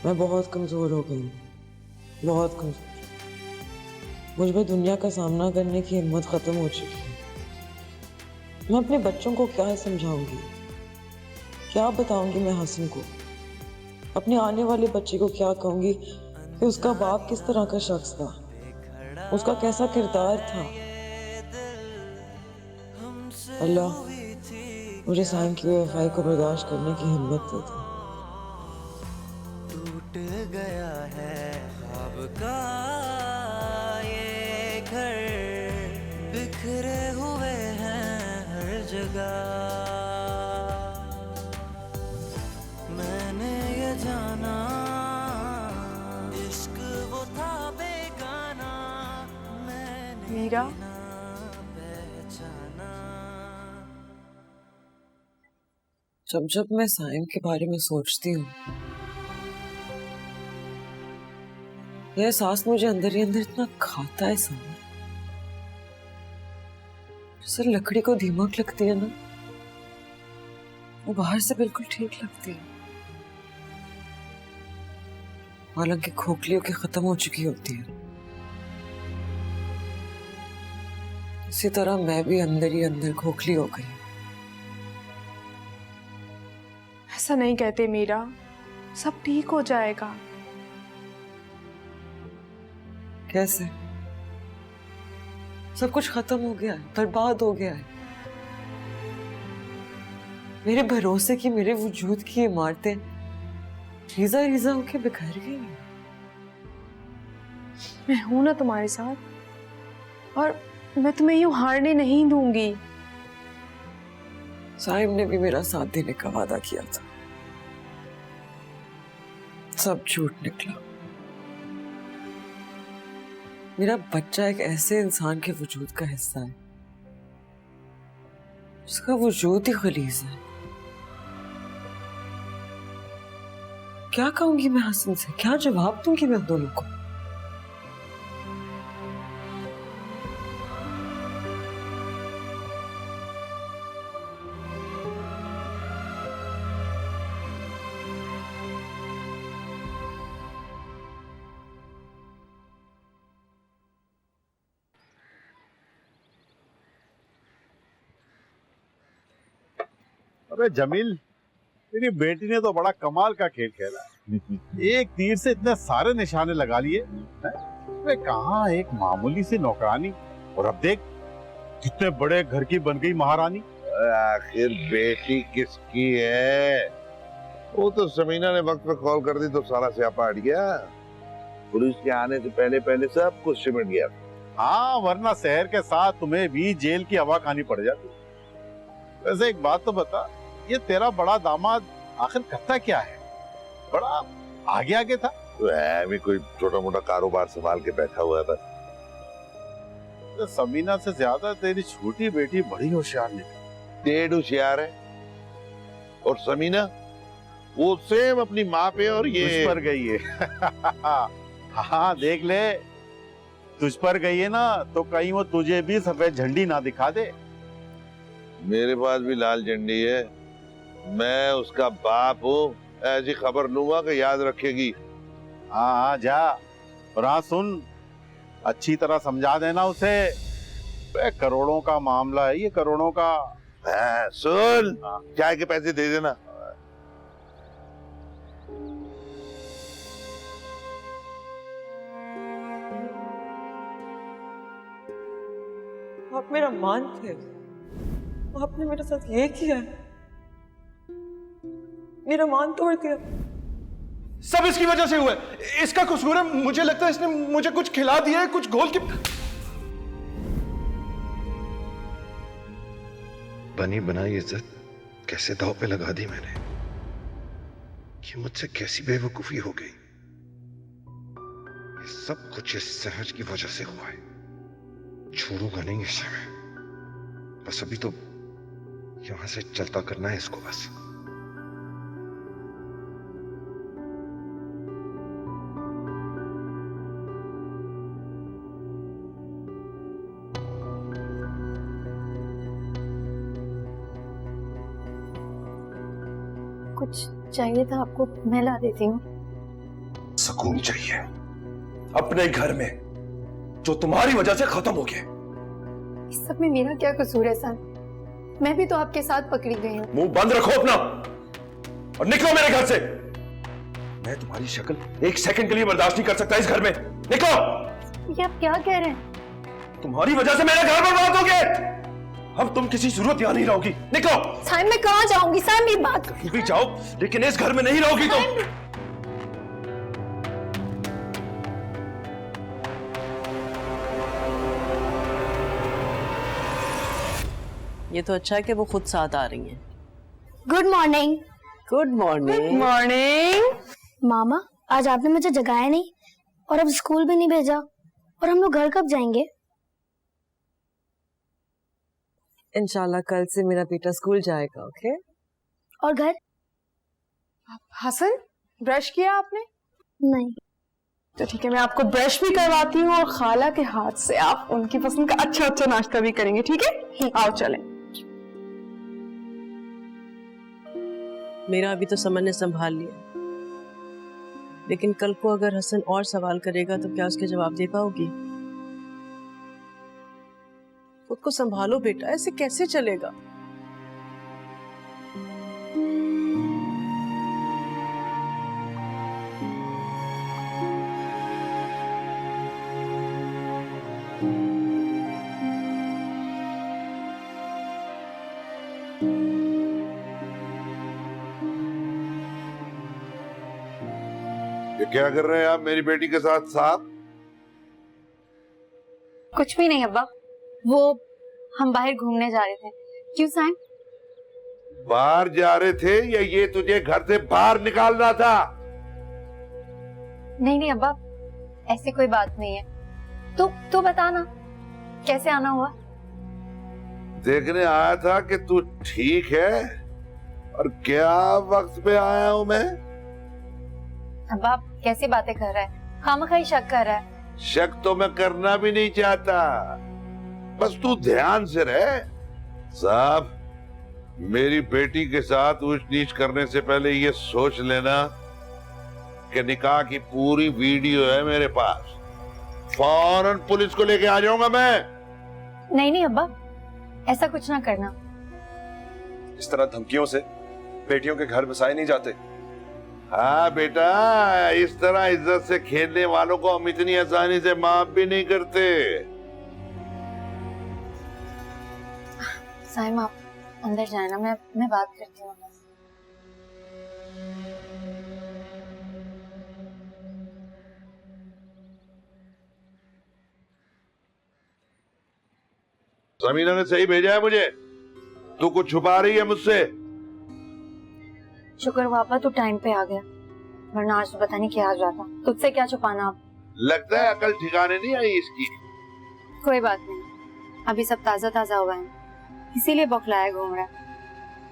मैं बहुत कमजोर हो गई हूँ, बहुत कमजोर। मुझ में दुनिया का सामना करने की हिम्मत खत्म हो चुकी है। मैं अपने बच्चों को क्या समझाऊंगी, क्या बताऊंगी मैं हसन को, अपने आने वाले बच्चे को क्या कहूंगी कि उसका बाप किस तरह का शख्स था, उसका कैसा किरदार था। अल्लाह मुझे साइम की बेवफाई को बर्दाश्त करने की हिम्मत दे दे। टूट गया है ख्वाब का ये घर, बिखरे हुए हैं हर जगह। मैंने ये जाना इश्क वो था बेगाना, मैंने मीरा, ना पहचाना। जब जब मैं साइम के बारे में सोचती हूँ, यह एहसास मुझे अंदर ही अंदर इतना खाता है समर, जैसे लकड़ी को दीमक लगती है ना, वो बाहर से बिल्कुल ठीक लगती है, हालांकि खोखली होके खत्म हो चुकी होती है। इसी तरह मैं भी अंदर ही अंदर खोखली हो गई। ऐसा नहीं कहते मीरा, सब ठीक हो जाएगा। कैसे? सब कुछ खत्म हो गया है, बर्बाद हो गया है। मेरे भरोसे की, मेरे वजूद की इमारतें रीजा रीजा होके बिखर गई हैं। मैं हूं ना तुम्हारे साथ, और मैं तुम्हें यूं हारने नहीं दूंगी। साहिब ने भी मेरा साथ देने का वादा किया था, सब झूठ निकला। मेरा बच्चा एक ऐसे इंसान के वजूद का हिस्सा है जिसका वजूद ही खलीज है। क्या कहूंगी मैं हसन से, क्या जवाब दूंगी मैं दोनों को? अबे जमील, तेरी बेटी ने तो बड़ा कमाल का खेल खेला। एक तीर से इतने सारे निशाने लगा लिए। अबे कहाँ एक मामूली सी नौकरानी, और अब देख कितने बड़े घर की बन गई महारानी। आखिर बेटी किसकी है? वो तो समीना ने वक्त पे कॉल कर दी तो सारा स्यापा हट गया। पुलिस के आने से पहले पहले सब कुछ सिमट गया। हाँ, वरना शहर के साथ तुम्हें भी जेल की हवा खानी पड़ जाती। वैसे एक बात तो बता, ये तेरा बड़ा दामाद आखिर करता क्या है? बड़ा आगे आगे था। तो है भी कोई छोटा मोटा कारोबार संभाल के बैठा हुआ है बस। तो समीना से ज्यादा तेरी छोटी बेटी बड़ी होशियार निकली। डेढ़ होशियार है, और समीना वो सेम अपनी माँ पे और ये तुझ पर गई है। हाँ देख ले, तुझ पर गई है ना, तो कहीं वो तुझे भी सफेद झंडी ना दिखा दे। मेरे पास भी लाल झंडी है, मैं उसका बाप हूँ, ऐसी खबर लूंगा कि याद रखेगी। हाँ हाँ जा, और हाँ सुन, अच्छी तरह समझा देना उसे। करोड़ों का मामला है ये, करोड़ों का। सुन, चाय के पैसे दे देना। आप मेरा मान थे, आपने मेरे साथ ये किया है, मेरा मान तोड़ दिया। सब इसकी वजह से हुआ है, इसका कसूर है। मुझे लगता है इसने मुझे कुछ खिला दिया है, कुछ घोल के। बनी बनाई इज्जत कैसे दांव पे लगा दी मैंने। कि मुझसे कैसी बेवकूफी हो गई। ये सब कुछ इस सहज की वजह से हुआ है। छोड़ूंगा नहीं इसे मैं, बस अभी तो यहां से चलता करना है इसको बस। कुछ चाहिए था आपको? मैं ला देती हूँ। सुकून चाहिए। अपने घर में जो तुम्हारी वजह से खत्म हो गया। इस सब में मेरा क्या कसूर है सर? मैं भी तो आपके साथ पकड़ी गई हूँ। मुंह बंद रखो अपना और निकलो मेरे घर से। मैं तुम्हारी शक्ल एक सेकंड के लिए बर्दाश्त नहीं कर सकता इस घर में। निकलो। ये आप क्या कह रहे हैं? तुम्हारी वजह से मेरा घर बर्बाद हो गया। अब तुम किसी सूरत यहाँ नहीं रहोगी। निकलो। साइम मैं कहाँ जाऊंगी? साइम मेरी बात। कहीं भी जाओ लेकिन इस घर में नहीं रहोगी तुम। ये तो अच्छा है कि वो खुद साथ आ रही हैं। Good morning. Good morning. Morning. मामा, आज आपने मुझे जगाया नहीं और अब स्कूल भी नहीं भेजा, और हम लोग घर कब जाएंगे? इंशाल्लाह कल से मेरा बेटा स्कूल जाएगा। ओके? और घर? हसन, ब्रश किया आपने? नहीं। तो ठीक है, मैं आपको ब्रश भी करवाती हूँ और खाला के हाथ से आप उनकी पसंद का अच्छा अच्छा नाश्ता भी करेंगे। ठीक है? आओ चलें। मेरा अभी तो समन ने संभाल लिया, लेकिन कल को अगर हसन और सवाल करेगा तो क्या उसके जवाब दे पाओगी? खुद को संभालो बेटा, ऐसे कैसे चलेगा? ये क्या कर रहे हैं आप मेरी बेटी के साथ साथ? कुछ भी नहीं अब्बा, वो हम बाहर घूमने जा रहे थे। क्यों साइम? बाहर जा रहे थे या ये तुझे घर से बाहर निकाल रहा था? नहीं नहीं अब्बा, ऐसी कोई बात नहीं है। तू बता ना, कैसे आना हुआ? देखने आया था कि तू ठीक है। और क्या वक्त पे आया हूं मैं? अब्बा कैसी बातें कर रहा है? खामखाई शक कर रहा है। शक तो मैं करना भी नहीं चाहता, बस तू ध्यान से रह। साहब, मेरी बेटी के साथ ऊंच नीच करने से पहले ये सोच लेना कि निकाह की पूरी वीडियो है मेरे पास। फौरन पुलिस को लेके आ जाऊंगा मैं। नहीं नहीं अब्बा, ऐसा कुछ ना करना। इस तरह धमकियों से बेटियों के घर बसाए नहीं जाते। हाँ बेटा, इस तरह इज्जत से खेलने वालों को हम इतनी आसानी से माफ भी नहीं करते। साइम आप अंदर जाए ना, मैं बात करती हूँ। समीना ने सही भेजा है मुझे। तू कुछ छुपा रही है मुझसे। शुक्र पापा तू टाइम पे आ गया, वरना आज तो पता नहीं क्या आ जाता। तुझसे क्या छुपाना अब? लगता है अकल ठिकाने नहीं आई इसकी। कोई बात नहीं, अभी सब ताजा ताजा हुआ है, इसीलिए बौखलाया घूम रहा है।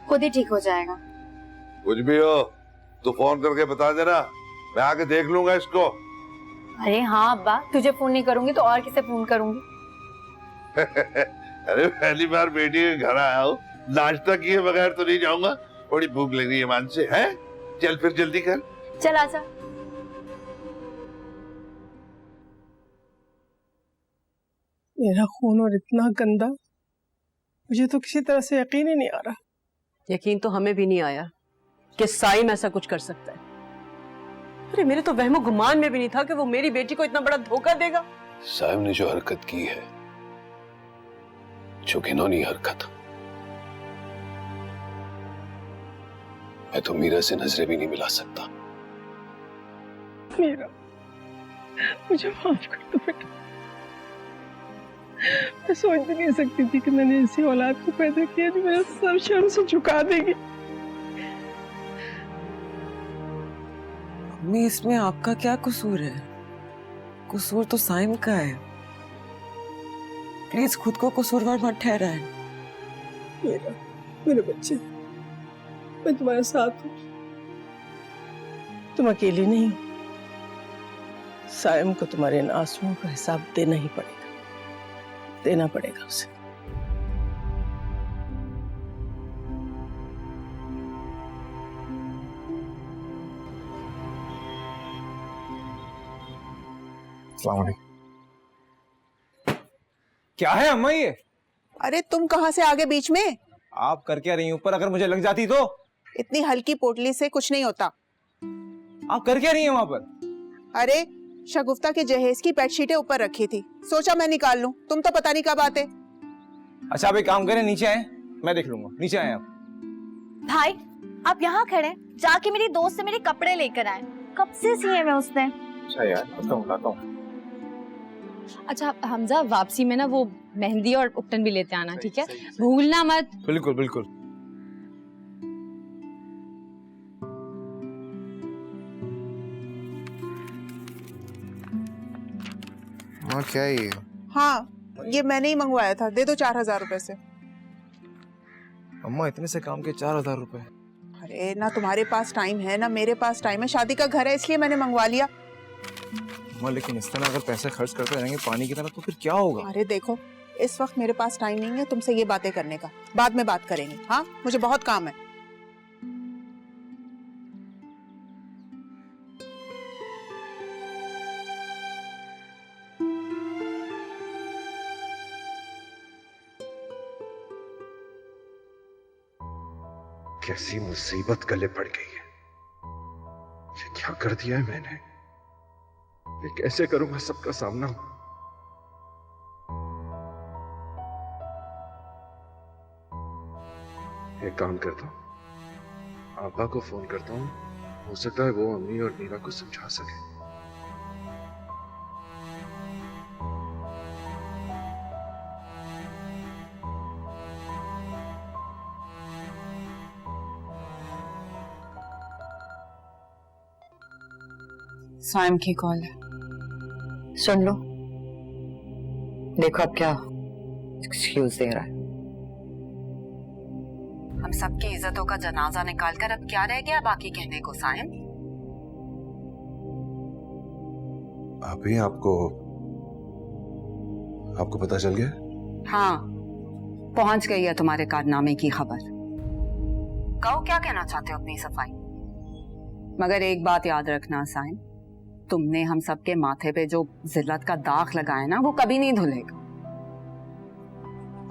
खुद ही ठीक हो जाएगा। कुछ भी हो तो फोन करके बता देना, मैं आके देख लूंगा इसको। अरे हाँ अब्बा, तुझे फोन नहीं करूंगी तो और किसे फोन करूंगी? अरे पहली बार बेटी के घर आया हूँ, नाश्ता किए बगैर तो नहीं जाऊंगा। बड़ी भूख लग रही है मान से। है चल फिर जल्दी कर। चल आजा। मेरा खून और इतना गंदा, मुझे तो किसी तरह से यकीन ही नहीं आ रहा। यकीन तो हमें भी नहीं आया कि साइम ऐसा कुछ कर सकता है। अरे मेरे तो वहमो गुमान में भी नहीं था कि वो मेरी बेटी को इतना बड़ा धोखा देगा। साइम ने जो हरकत की है, जो घिनौनी हरकत, मैं तो मीरा से नजरें भी नहीं मिला सकता। मीरा, मुझे माफ कर दो बेटा। मैं सोच भी नहीं सकती थी कि मैंने ऐसी औलाद को पैदा किया जो मेरा सर शर्म से झुका देगी। मम्मी, इसमें आपका क्या कसूर है? कसूर तो साइम का है। प्लीज खुद को कसूरवार मत ठहराएं। मीरा, मेरे बच्चे, मैं तुम्हारे साथ हूँ, तुम अकेली नहीं हो। साइम को तुम्हारे इन आंसुओं का हिसाब देना ही पड़ेगा, देना पड़ेगा उसे। अस्सलाम वालेकुम। क्या है अम्मा ये? अरे तुम कहाँ से आगे बीच में? आप कर क्या रही हैं ऊपर? अगर मुझे लग जाती तो? इतनी हल्की पोटली से कुछ नहीं होता। आप कर क्या रही हैं वहां पर? अरे शगुफ्ता के जहेज की बेडशीटें ऊपर रखी थी, सोचा मैं निकाल लूं। तुम तो पता नहीं कब आते। अच्छा आप एक काम करें, नीचे आए, मैं देख लूंगा। नीचे आए आप। भाई आप यहाँ खड़े, जाके मेरी दोस्त से मेरे कपड़े लेकर आए। कब से सिए में उसने। अच्छा यार, लाता हूँ। अच्छा हमजा, वापसी में ना वो मेहंदी और उपटन भी लेते आना, ठीक है? भूलना मत। बिल्कुल बिल्कुल। हाँ क्या है ये? हाँ ये मैंने ही मंगवाया था, दे दो 4000 रुपए से। अम्मा इतने से काम के 4000 रुपए? अरे ना तुम्हारे पास टाइम है ना मेरे पास टाइम है, शादी का घर है इसलिए मैंने मंगवा लिया। अम्मा लेकिन इस तरह अगर पैसे खर्च करते रहेंगे पानी की तरह तो फिर क्या होगा? अरे देखो इस वक्त मेरे पास टाइम नहीं है तुमसे ये बातें करने का, बाद में बात करेंगे। हाँ मुझे बहुत काम है। कैसी मुसीबत गले पड़ गई है। ये क्या कर दिया है मैंने? मैं कैसे करूंगा सबका सामना? एक काम करता हूं, आपा को फोन करता हूं, हो सकता है वो अम्मी और नीरा को समझा सके। साइम की कॉल है, सुन लो। देखो अब क्या एक्सक्यूज दे रहा है। हम सबकी इज्जतों का जनाजा निकालकर अब क्या रह गया बाकी कहने को साइम? अभी आपको पता चल गया? हाँ पहुंच गई है तुम्हारे कारनामे की खबर। कहो क्या कहना चाहते हो अपनी सफाई? मगर एक बात याद रखना साइम, तुमने हम सबके माथे पे जो जिल्लत का दाग लगाया ना वो कभी नहीं धुलेगा।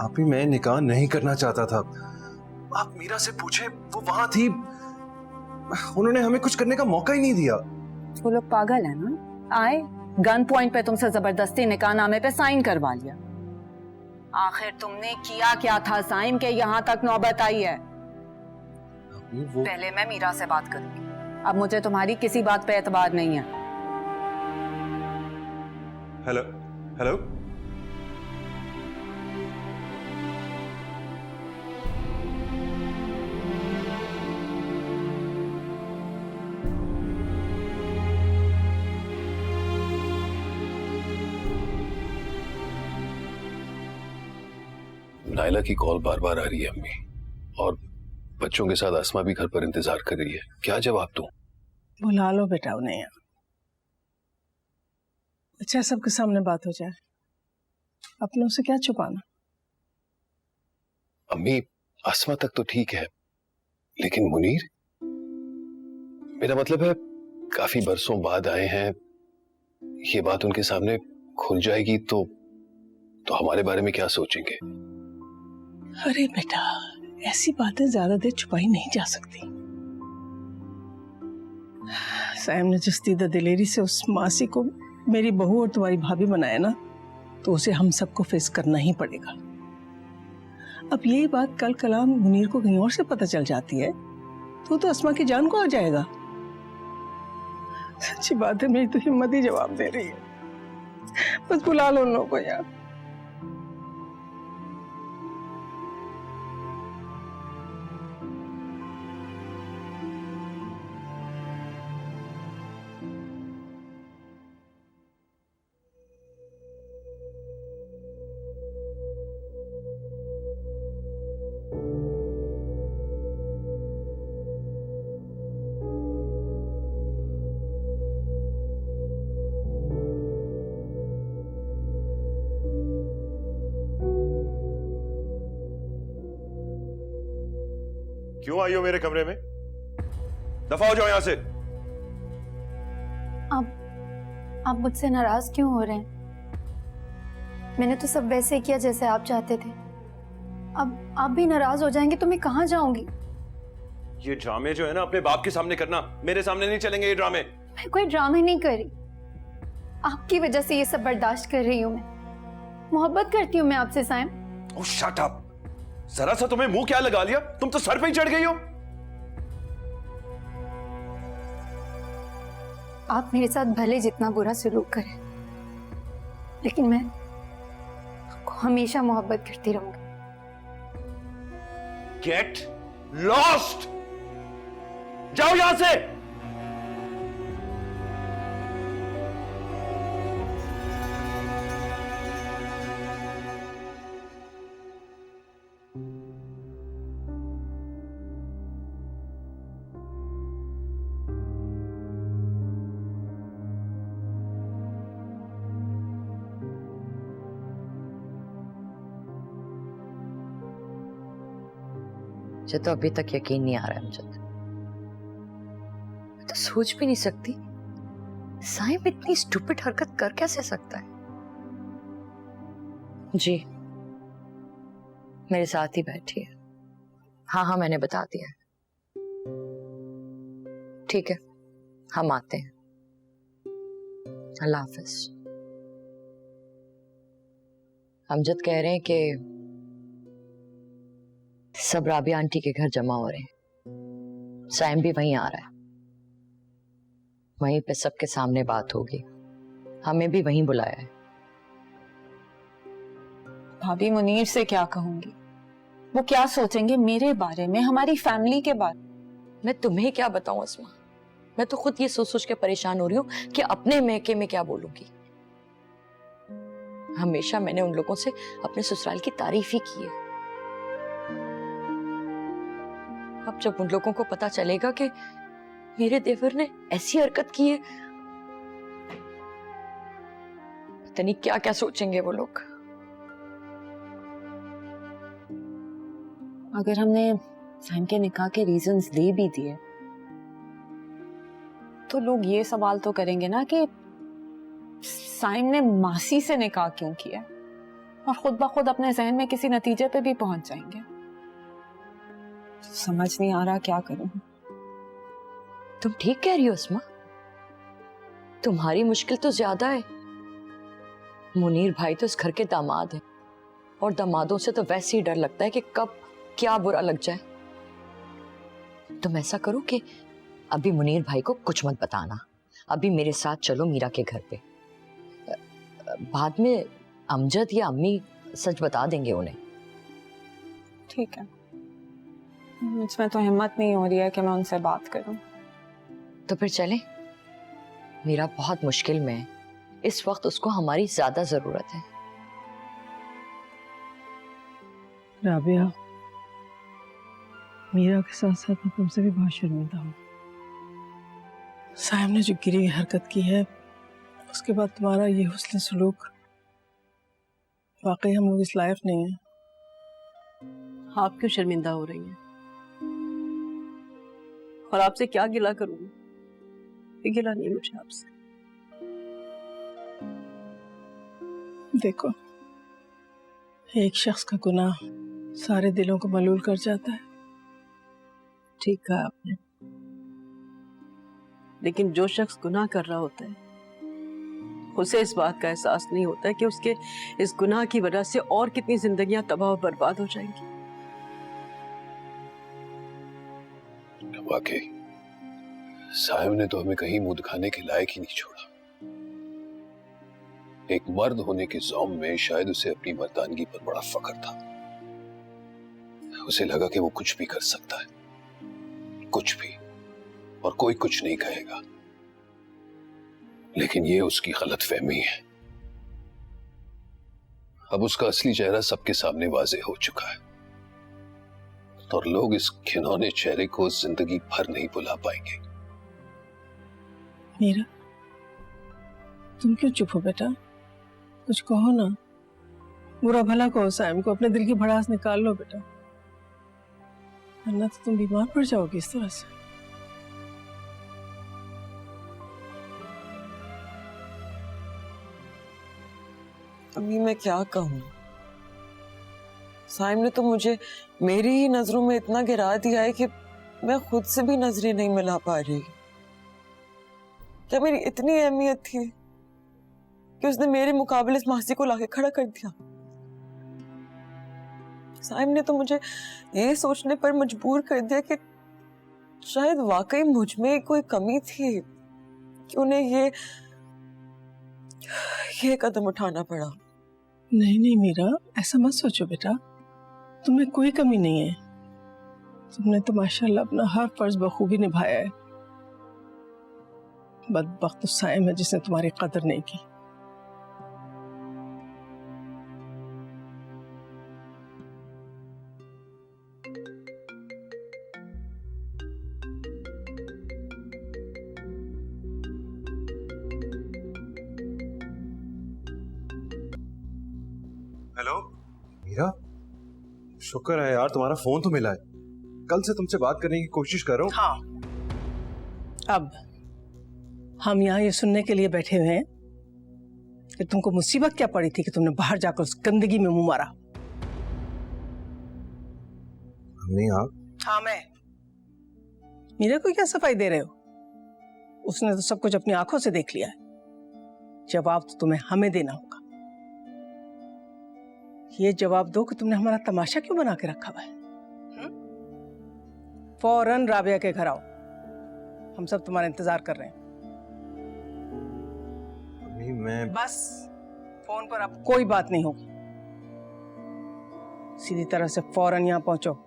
आप ही मैं निकाह नहीं करना चाहता था। आप मीरा से पूछे, वो वहां थी, उन्होंने हमें कुछ करने का मौका ही नहीं दिया। वो लोग पागल है ना, आए गन पॉइंट पे तुमसे जबरदस्ती निकाहनामे पे साइन करवा लिया। आखिर तुमने किया क्या था साइम के यहाँ तक नौबत आई है? पहले मैं मीरा से बात करूंगी, अब मुझे तुम्हारी किसी बात पे एतबार नहीं है। हेलो हेलो, नायला की कॉल बार बार आ रही है अम्मी, और बच्चों के साथ आसमा भी घर पर इंतजार कर रही है। क्या जवाब दूं? बुला लो बेटा उन्हें यहाँ। अच्छा सबके सामने बात हो जाए, अपनों से क्या छुपाना। अम्मी आसमा तक तो ठीक है, लेकिन मुनीर, मेरा मतलब है काफी बरसों बाद आए हैं, ये बात उनके सामने खुल जाएगी तो हमारे बारे में क्या सोचेंगे? अरे बेटा ऐसी बातें ज्यादा देर छुपाई नहीं जा सकती। सैम ने जिस दीदा दिलेरी से उस मासी को मेरी बहू और तुम्हारी भाभी बनाया ना, तो उसे हम सबको फेस करना ही पड़ेगा। अब यही बात कल कलाम मुनीर को कहीं और से पता चल जाती है तो अस्मा की जान को आ जाएगा। सच्ची बात है, मेरी तो हिम्मत ही जवाब दे रही है। बस बुला लो उन लोगों को यार। क्यों आई हो मेरे कमरे में? दफा हो जाओ यहां से। आप मुझसे नाराज क्यों हो रहे हैं? मैंने तो सब वैसे किया जैसे आप चाहते थे। अब आप भी नाराज हो जाएंगे तो मैं कहाँ जाऊंगी? ये ड्रामे जो है ना अपने बाप के सामने करना, मेरे सामने नहीं चलेंगे ये ड्रामे। मैं कोई ड्रामे नहीं कर रही, आपकी वजह से ये सब बर्दाश्त कर रही हूँ। मैं मोहब्बत करती हूँ मैं आपसे साइम। ओह शट अप, जरा सा तुम्हें मुंह क्या लगा लिया, तुम तो सर पे ही चढ़ गई हो। आप मेरे साथ भले जितना बुरा सलूक करें, लेकिन मैं आपको हमेशा मोहब्बत करती रहूंगी। गेट लॉस्ट, जाओ यहां से। मुझे तो अभी तक यकीन नहीं आ रहा है मुझे। मैं तो सोच भी नहीं सकती साइम इतनी स्टूपिड हरकत कर कैसे सकता है। जी मेरे साथ ही बैठी है। हाँ हाँ मैंने बता दिया। ठीक है हम आते हैं। अल्लाह हाफिज। अमजद कह रहे हैं कि सब राबिया आंटी के घर जमा हो रहे हैं। साइम भी वहीं आ रहा है। वहीं पे सबके सामने बात होगी। हमें भी वहीं बुलाया है। भाभी मुनीर से क्या कहूंगी? वो क्या सोचेंगे मेरे बारे में, हमारी फैमिली के बारे में? मैं तुम्हें क्या बताऊं अस्मा, मैं तो खुद ये सोच सोच के परेशान हो रही हूँ कि अपने मैके में क्या बोलूंगी। हमेशा मैंने उन लोगों से अपने ससुराल की तारीफ ही की है। अब जब उन लोगों को पता चलेगा कि मेरे देवर ने ऐसी हरकत की है, पता नहीं क्या क्या सोचेंगे वो लोग। अगर हमने साइम के निकाह के रीजंस दे भी दिए तो लोग ये सवाल तो करेंगे ना कि साइम ने मासी से निकाह क्यों किया, और खुद ब खुद अपने जहन में किसी नतीजे पे भी पहुंच जाएंगे। समझ नहीं आ रहा क्या करूं। तुम ठीक कह रही हो अस्मा, तुम्हारी मुश्किल तो ज्यादा है। मुनीर भाई तो इस घर के दामाद हैं, और दामादों से तो वैसे ही डर लगता है कि कब क्या बुरा लग जाए। तुम ऐसा करो कि अभी मुनीर भाई को कुछ मत बताना, अभी मेरे साथ चलो मीरा के घर पे। बाद में अमजद या अम्मी सच बता देंगे उन्हें। ठीक है, मुझमें तो हिम्मत नहीं हो रही है कि मैं उनसे बात करूं। तो फिर चलें। मीरा बहुत मुश्किल में है, इस वक्त उसको हमारी ज्यादा जरूरत है। राबिया, मीरा के साथ साथ मैं तुमसे भी बहुत शर्मिंदा हूँ। साइम ने जो गिरी हुई हरकत की है, उसके बाद तुम्हारा ये हुस्न सलूक, वाकई हम लोग इस लायक नहीं हैं। आप क्यों शर्मिंदा हो रही हैं? और आपसे क्या गिला करूंगी? ये गिला नहीं मुझे आपसे। देखो, एक शख्स का गुनाह सारे दिलों को मलूल कर जाता है। ठीक कहा आपने, लेकिन जो शख्स गुनाह कर रहा होता है उसे इस बात का एहसास नहीं होता है कि उसके इस गुनाह की वजह से और कितनी जिंदगियां तबाह और बर्बाद हो जाएंगी। वाकई साहिब ने तो हमें कहीं मुंह दिखाने के लायक ही नहीं छोड़ा। एक मर्द होने के ज़ौम में शायद उसे अपनी मर्दानगी पर बड़ा फख्र था। उसे लगा कि वो कुछ भी कर सकता है, कुछ भी, और कोई कुछ नहीं कहेगा। लेकिन ये उसकी गलतफहमी है। अब उसका असली चेहरा सबके सामने वाज़ेह हो चुका है, और लोग इस घिनौने चेहरे को जिंदगी भर नहीं भुला पाएंगे। मीरा, तुम क्यों चुप हो बेटा? कुछ कहो ना, बुरा भला कहो साइम को, अपने दिल की भड़ास निकाल लो बेटा, वरना तो तुम बीमार पड़ जाओगी इस तरह से। अभी मैं क्या कहूँ? साइम ने तो मुझे मेरी ही नजरों में इतना गिरा दिया है कि मैं खुद से भी नजरें नहीं मिला पा रही। क्या मेरी इतनी अहमियत थी कि उसने मेरे मुकाबले इस मासी को लाके खड़ा कर दिया? साइम ने तो मुझे ये सोचने पर मजबूर कर दिया कि शायद वाकई मुझ में कोई कमी थी कि उन्हें ये कदम उठाना पड़ा। नहीं नहीं मीरा, ऐसा मत सोचो बेटा, तुम्हें कोई कमी नहीं है। तुमने तो माशाल्लाह अपना हर फर्ज बखूबी निभाया है। बदबख्त तो साइम है जिसने तुम्हारी कदर नहीं की। हेलो मीरा, शुक्र है यार तुम्हारा फोन तो मिला है। कल से तुमसे बात करने की कोशिश कर रहा हूँ। हाँ, अब हम यहाँ ये सुनने के लिए बैठे हुए हैं कि तुमको मुसीबत क्या पड़ी थी कि तुमने बाहर जाकर उस गंदगी में मुंह मारा। अम्मी आप? हाँ मैं। मीरा को क्या सफाई दे रहे हो? उसने तो सब कुछ अपनी आंखों से देख लिया है। जवाब तो तुम्हें हमें देना होगा। ये जवाब दो कि तुमने हमारा तमाशा क्यों बना के रखा हुआ है? फौरन राबिया के घर आओ, हम सब तुम्हारा इंतजार कर रहे हैं। अम्मी मैं बस फोन पर अब कोई बात नहीं होगी। सीधी तरह से फौरन यहाँ पहुंचो।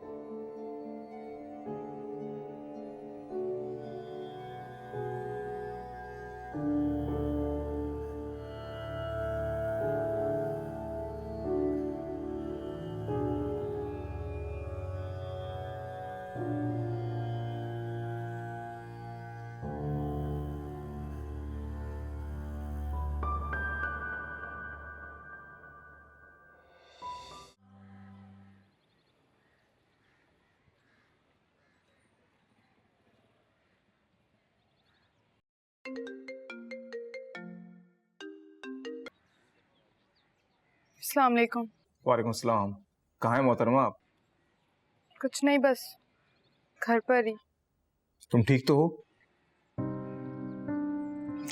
अस्सलाम वालेकुम। वालेकुम सलाम। कहाँ है मोहतरमा आप? कुछ नहीं, बस घर पर ही। तुम ठीक तो हो?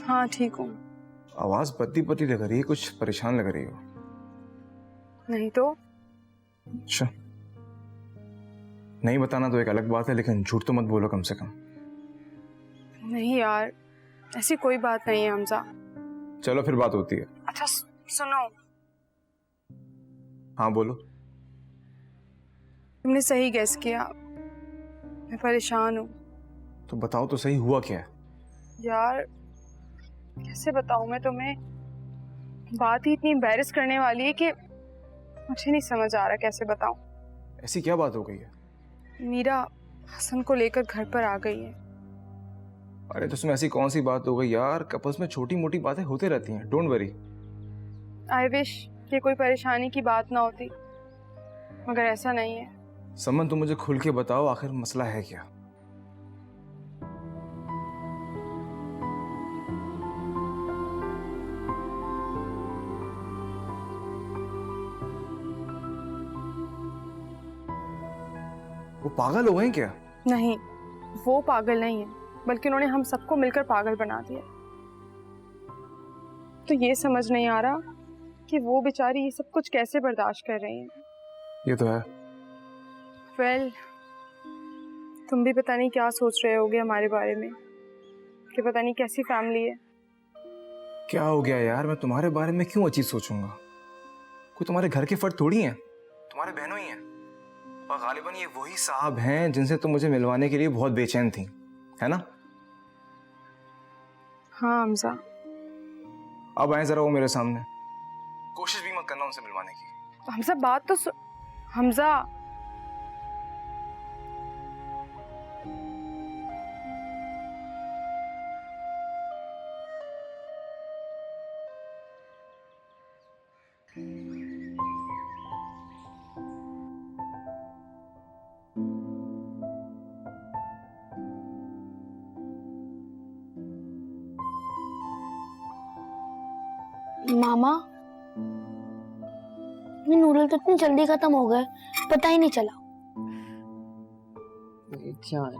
हाँ ठीक हूँ। आवाज बदली बदली लग रही है, कुछ परेशान लग रही हो। नहीं तो। अच्छा, नहीं बताना तो एक अलग बात है, लेकिन झूठ तो मत बोलो कम से कम। नहीं यार, ऐसी कोई बात नहीं है हमजा। चलो फिर बात होती है। अच्छा सुनो, हाँ बोलो। तुमने सही गेस किया, मैं परेशान हूँ। तो बताओ तो सही, हुआ क्या है? यार कैसे बताऊँ मैं तुम्हें, बात ही इतनी एम्बैरेस करने वाली है कि मुझे नहीं समझ आ रहा कैसे बताऊँ। ऐसी क्या बात हो गई है? मीरा हसन को लेकर घर पर आ गई है। अरे तो उसमें ऐसी कौन सी बात हो गई यार? कपल्स में छोटी मोटी बातें होती रहती हैं, डोंट वरी। आई विश कि कोई परेशानी की बात ना होती, मगर ऐसा नहीं है। समन तुम मुझे खुल के बताओ, आखिर मसला है क्या? वो पागल हो गए क्या? नहीं, वो पागल नहीं है, बल्कि उन्होंने हम सबको मिलकर पागल बना दिया। तो ये समझ नहीं आ रहा कि वो बेचारी ये सब कुछ कैसे बर्दाश्त कर रही हैं। ये तो है। वेल, तुम भी पता नहीं क्या सोच रहे होगे हमारे बारे में, कि पता नहीं कैसी फैमिली है। क्या हो गया यार? मैं तुम्हारे बारे में क्यों अच्छी सोचूंगा? कोई तुम्हारे घर के फर्द थोड़ी हैं, तुम्हारे बहनों ही हैं। और गालिबन ये वही साहब हैं जिनसे तुम मुझे मिलवाने के लिए बहुत बेचैन थी, है ना? हाँ हमजा। अब आए जरा वो मेरे सामने, कोशिश भी मत करना उनसे मिलवाने की। हमजा बात तो हमजा। मामा, ये नूडल तो इतनी जल्दी खत्म हो गए, पता ही नहीं चला। मेरी जान,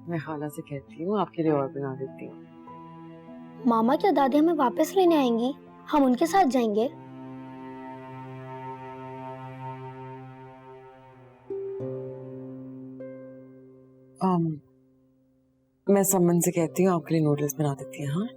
मैं खाला से कहती हूँ आपके लिए और बना देती हूँ। मामा क्या दादी हमें वापस लेने आएंगी? हम उनके साथ जाएंगे? मैं सम्मन से कहती हूँ आपके लिए नूडल्स बना देती है। हाँ,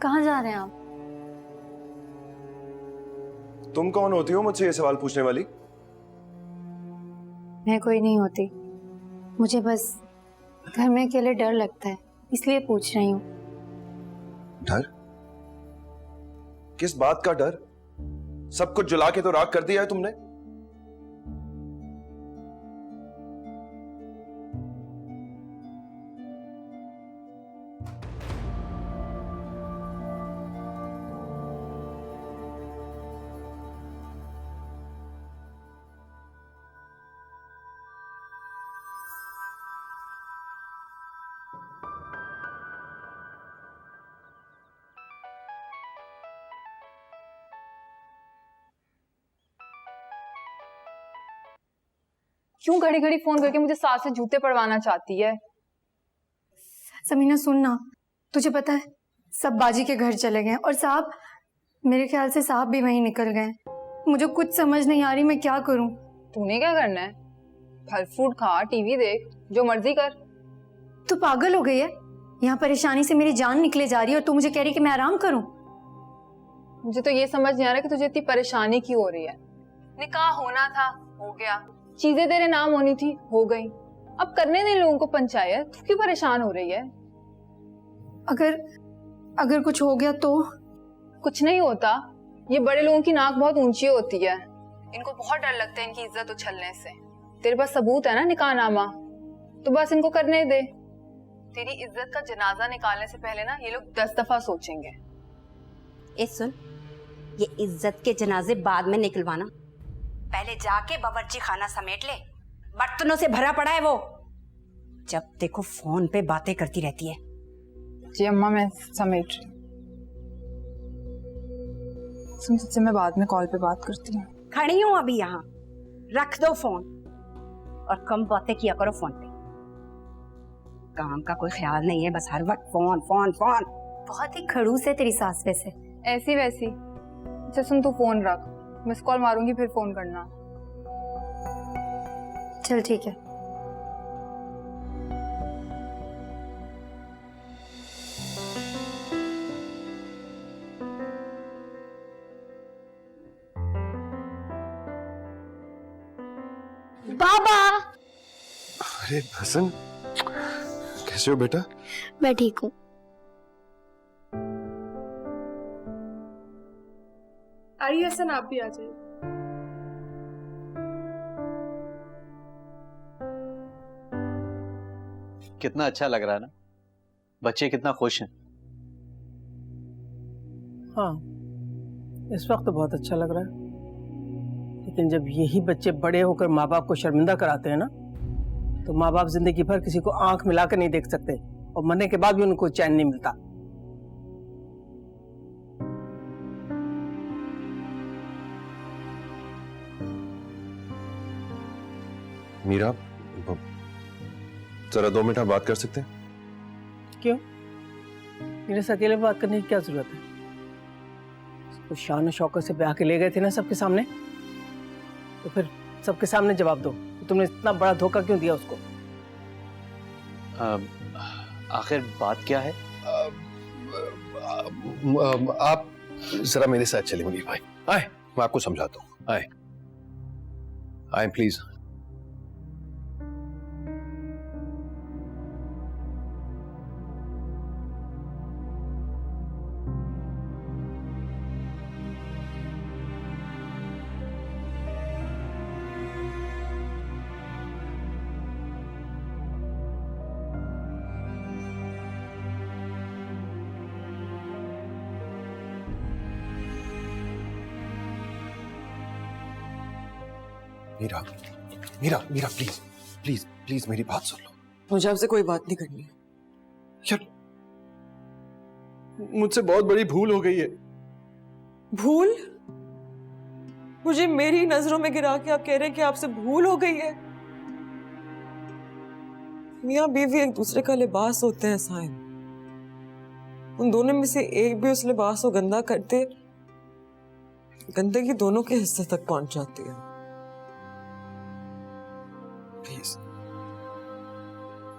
कहाँ जा रहे हैं आप? तुम कौन होती हो मुझसे ये सवाल पूछने वाली? मैं कोई नहीं होती, मुझे बस घर में अकेले डर लगता है, इसलिए पूछ रही हूँ। डर? किस बात का डर? सब कुछ जुला के तो राख कर दिया है तुमने। क्यों घड़ी घड़ी फोन करके मुझे सास से जूते पड़वाना चाहती है? समीना सुन ना, तुझे पता है सब बाजी के घर चले गए और साहब, मेरे ख्याल से साहब भी वहीं निकल गए। मुझे कुछ समझ नहीं आ रही मैं क्या करूं। तूने क्या करना है? फल फ्रूट खा, टीवी देख, जो मर्जी कर। तू पागल हो गई है? यहाँ परेशानी से मेरी जान निकले जा रही है और तू मुझे कह रही कि मैं आराम करूं? मुझे तो ये समझ नहीं आ रहा कि तुझे इतनी परेशानी क्यों हो रही है। निकाह होना था, हो गया। चीजें तेरे नाम होनी थी, हो गई। अब करने दे लोगों को पंचायत, तू क्यों परेशान हो रही है? अगर कुछ हो गया तो? कुछ नहीं होता। ये बड़े लोगों की नाक बहुत ऊंची होती है, इनको बहुत डर लगता है इनकी इज्जत उछलने से। तेरे पास सबूत है ना, निकाहनामा, तो बस इनको करने दे। तेरी इज्जत का जनाजा निकालने से पहले ना ये लोग 10 दफा सोचेंगे। ए सुन, ये इज्जत के जनाजे बाद में निकलवाना, पहले जाके बावर्ची खाना समेट ले, बर्तनों से भरा पड़ा है वो। जब देखो फोन पे बातें करती रहती है। जी अम्मा, मैं समेट रही। तुझसे मैं बाद में कॉल पे बात करती हूँ। खड़ी हूँ अभी यहाँ, रख दो फोन और कम बातें किया करो फोन पे। काम का कोई ख्याल नहीं है, बस हर वक्त फोन फोन फोन। बहुत ही खड़ूस है तेरी सास वैसे। ऐसी वैसी। अच्छा सुन, तू फोन रख, मिस कॉल मारूंगी फिर फोन करना। चल ठीक है। बाबा। अरे हसन, कैसे हो बेटा? मैं ठीक हूँ। आइए हसन, आप भी आ जाइए। कितना अच्छा लग रहा है ना, बच्चे कितना खुश हैं। हाँ, इस वक्त तो बहुत अच्छा लग रहा है, लेकिन जब यही बच्चे बड़े होकर माँ बाप को शर्मिंदा कराते हैं ना, तो माँ बाप जिंदगी भर किसी को आंख मिलाकर नहीं देख सकते और मरने के बाद भी उनको चैन नहीं मिलता। मीरा, जरा 2 मिनट आप बात कर सकते हैं? क्यों? मेरे से अकेले बात करने की क्या जरूरत है? उसको शान और शौकत से ब्याह के ले गए थे ना सबके सामने, तो फिर सबके सामने जवाब दो, तो तुमने इतना बड़ा धोखा क्यों दिया उसको? आखिर बात क्या है? आप जरा मेरे साथ चले मुनीर भाई। आए, मैं आपको समझाता हूँ। आए आए please. Meera Meera Meera please please please मेरी बात सुन लो। मुझे आपसे कोई बात नहीं करनी। यार मुझसे बहुत बड़ी भूल हो गई है। भूल? मुझे मेरी नजरों में गिरा के आप कह रहे हैं कि आपसे भूल हो गई है? मियां बीवी एक दूसरे का लिबास होते हैं साइम। उन दोनों में से एक भी उस लिबास को गंदा करते, गंदगी दोनों के हिस्से तक पहुंच जाती है। प्लीज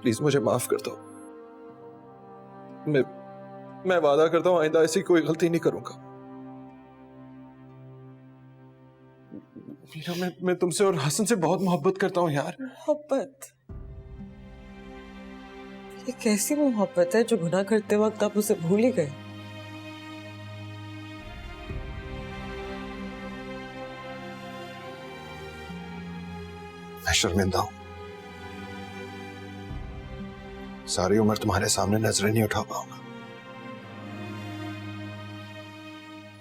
प्लीज मुझे माफ कर दो। मैं वादा करता हूं आइंदा ऐसी कोई गलती नहीं करूंगा। मीरा मैं तुमसे और हसन से बहुत मोहब्बत करता हूं यार। मोहब्बत? ये कैसी मोहब्बत है जो गुनाह करते वक्त आप उसे भूल ही गए? मैं शर्मिंदा हूं। सारी उम्र तुम्हारे सामने नजरें नहीं उठा पाऊंगा,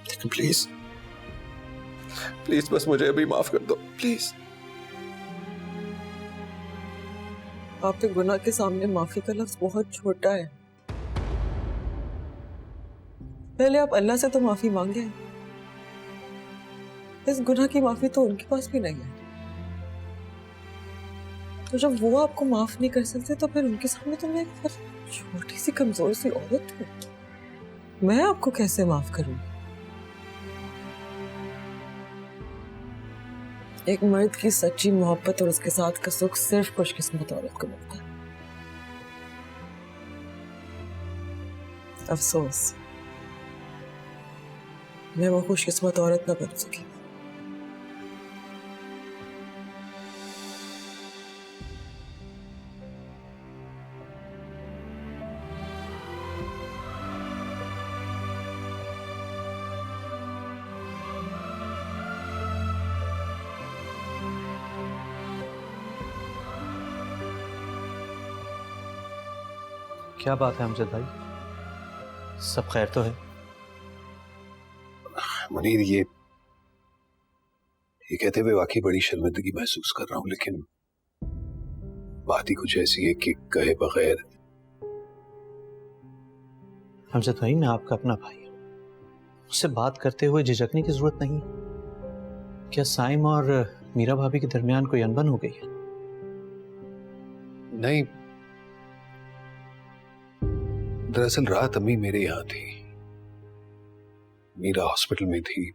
लेकिन प्लीज प्लीज बस मुझे अभी माफ कर दो प्लीज। आपके गुनाह के सामने माफी का लफ्ज बहुत छोटा है। पहले आप अल्लाह से तो माफी मांगे। इस गुनाह की माफी तो उनके पास भी नहीं है। तो जब वो आपको माफ नहीं कर सकते तो फिर उनके सामने तो मैं एक छोटी सी कमजोर सी औरत हूँ। मैं आपको कैसे माफ करूंगी? एक मर्द की सच्ची मोहब्बत और उसके साथ का सुख सिर्फ खुशकिस्मत औरत को मिलता है। अफसोस मैं वो खुशकिस्मत औरत ना बन सकी। क्या बात है अमजद भाई, सब खैर तो है? मुनीर ये कहते हुए वाकई बड़ी शर्मिंदगी महसूस कर रहा हूं, लेकिन बात ही कुछ ऐसी है कि कहे बगैर। अमजद भाई मैं आपका अपना भाई हूं, उससे बात करते हुए झिझकने की जरूरत नहीं। क्या साइम और मीरा भाभी के दरमियान कोई अनबन हो गई है? नहीं, दरअसल रात अम्मी मेरे यहां थी, मीरा हॉस्पिटल में थी।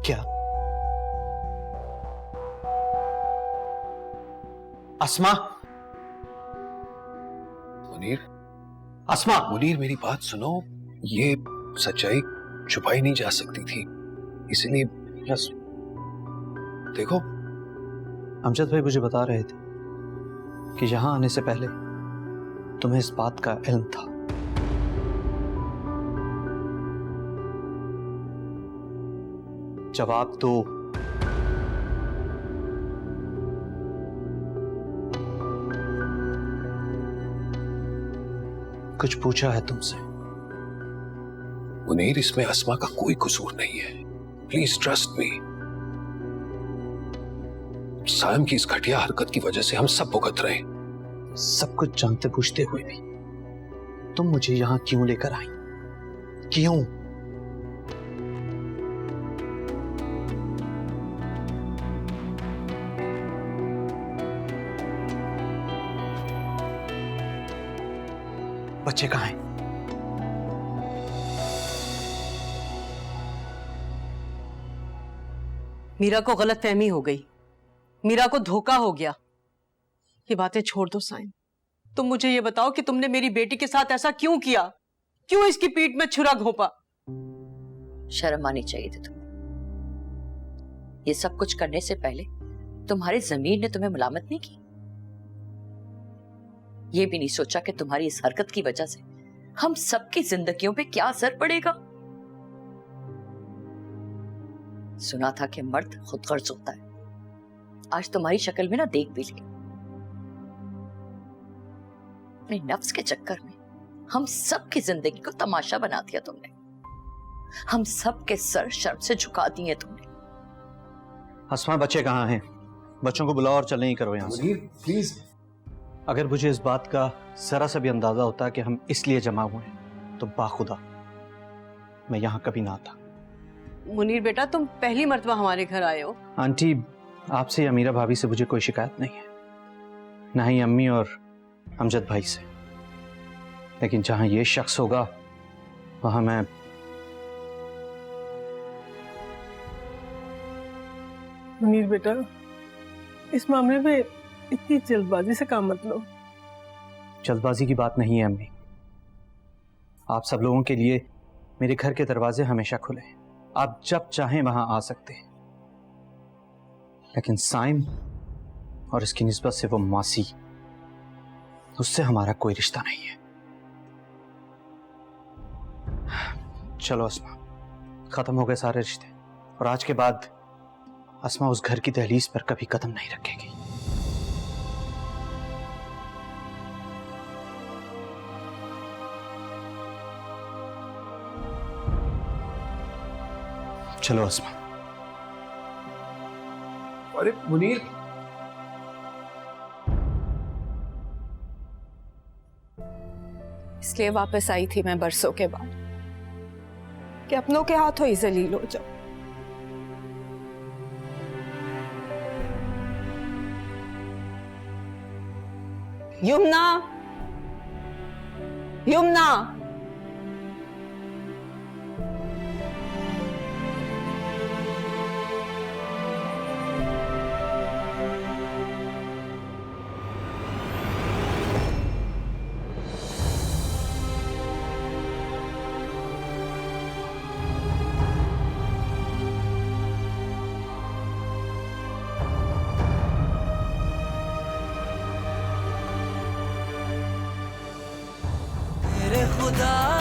क्या अस्मा? मुनीर, अस्मा, मुनीर मेरी बात सुनो। ये सच्चाई छुपाई नहीं जा सकती थी, इसलिए देखो। अमजद भाई मुझे बता रहे थे कि यहां आने से पहले तुम्हें इस बात का इल्म था। जवाब दो। कुछ पूछा है तुमसे? मुनीर, इसमें अस्मा का कोई कसूर नहीं है, प्लीज ट्रस्ट मी। साइम की इस घटिया हरकत की वजह से हम सब भुगत रहे हैं। सब कुछ जानते पूछते हुए भी तुम मुझे यहां क्यों लेकर आई? क्यों? बच्चे कहाँ हैं? मीरा को गलतफहमी हो गई, मीरा को धोखा हो गया। ये बातें छोड़ दो साइम, तुम मुझे ये बताओ कि तुमने मेरी बेटी के साथ ऐसा क्यों किया? क्यों इसकी पीठ में छुरा घोंपा? शर्म आनी चाहिए थी तुमको। ये सब कुछ करने से पहले तुम्हारी जमीर ने तुम्हें मलामत नहीं की? ये भी नहीं सोचा कि तुम्हारी इस हरकत की वजह से हम सबकी जिंदगियों पे क्या असर पड़ेगा? सुना था कि मर्द खुद गर्ज होता है। आज तुम्हारी शक्ल में ना देख भी लिया। अपने नफ्स के चक्कर में हम सब की जिंदगी को तमाशा बना दिया तुमने। हम सब के सर शर्म से झुका दिए तुमने। अस्मा, बच्चे कहाँ हैं? बच्चों को बुलाओ और चलने ही करो यहाँ से। प्लीज। अगर मुझे इस बात का जरा सा भी अंदाजा होता कि हम इसलिए जमा हुए हैं तो बाखुदा मैं यहाँ कभी ना आता। मुनीर बेटा, तुम पहली मर्तबा हमारे घर आए हो। आंटी, आपसे या मीरा भाभी से मुझे कोई शिकायत नहीं है, ना ही अम्मी और अमजद भाई से। लेकिन जहां ये शख्स होगा वहां मैं मुनीर बेटा, इस मामले में इतनी जल्दबाजी से काम मत लो। जल्दबाजी की बात नहीं है अम्मी। आप सब लोगों के लिए मेरे घर के दरवाजे हमेशा खुले हैं। आप जब चाहें वहां आ सकते हैं। लेकिन साइम और इसकी निस्बत से वो मासी, उससे हमारा कोई रिश्ता नहीं है। चलो अस्मा, खत्म हो गए सारे रिश्ते, और आज के बाद अस्मा उस घर की दहलीज पर कभी कदम नहीं रखेगी। चलो अस्मा। अरे मुनीर, इसलिए वापस आई थी मैं बरसों के बाद कि अपनों के हाथों ही जलील हो जाओ। यमुना, यमुना, खुदा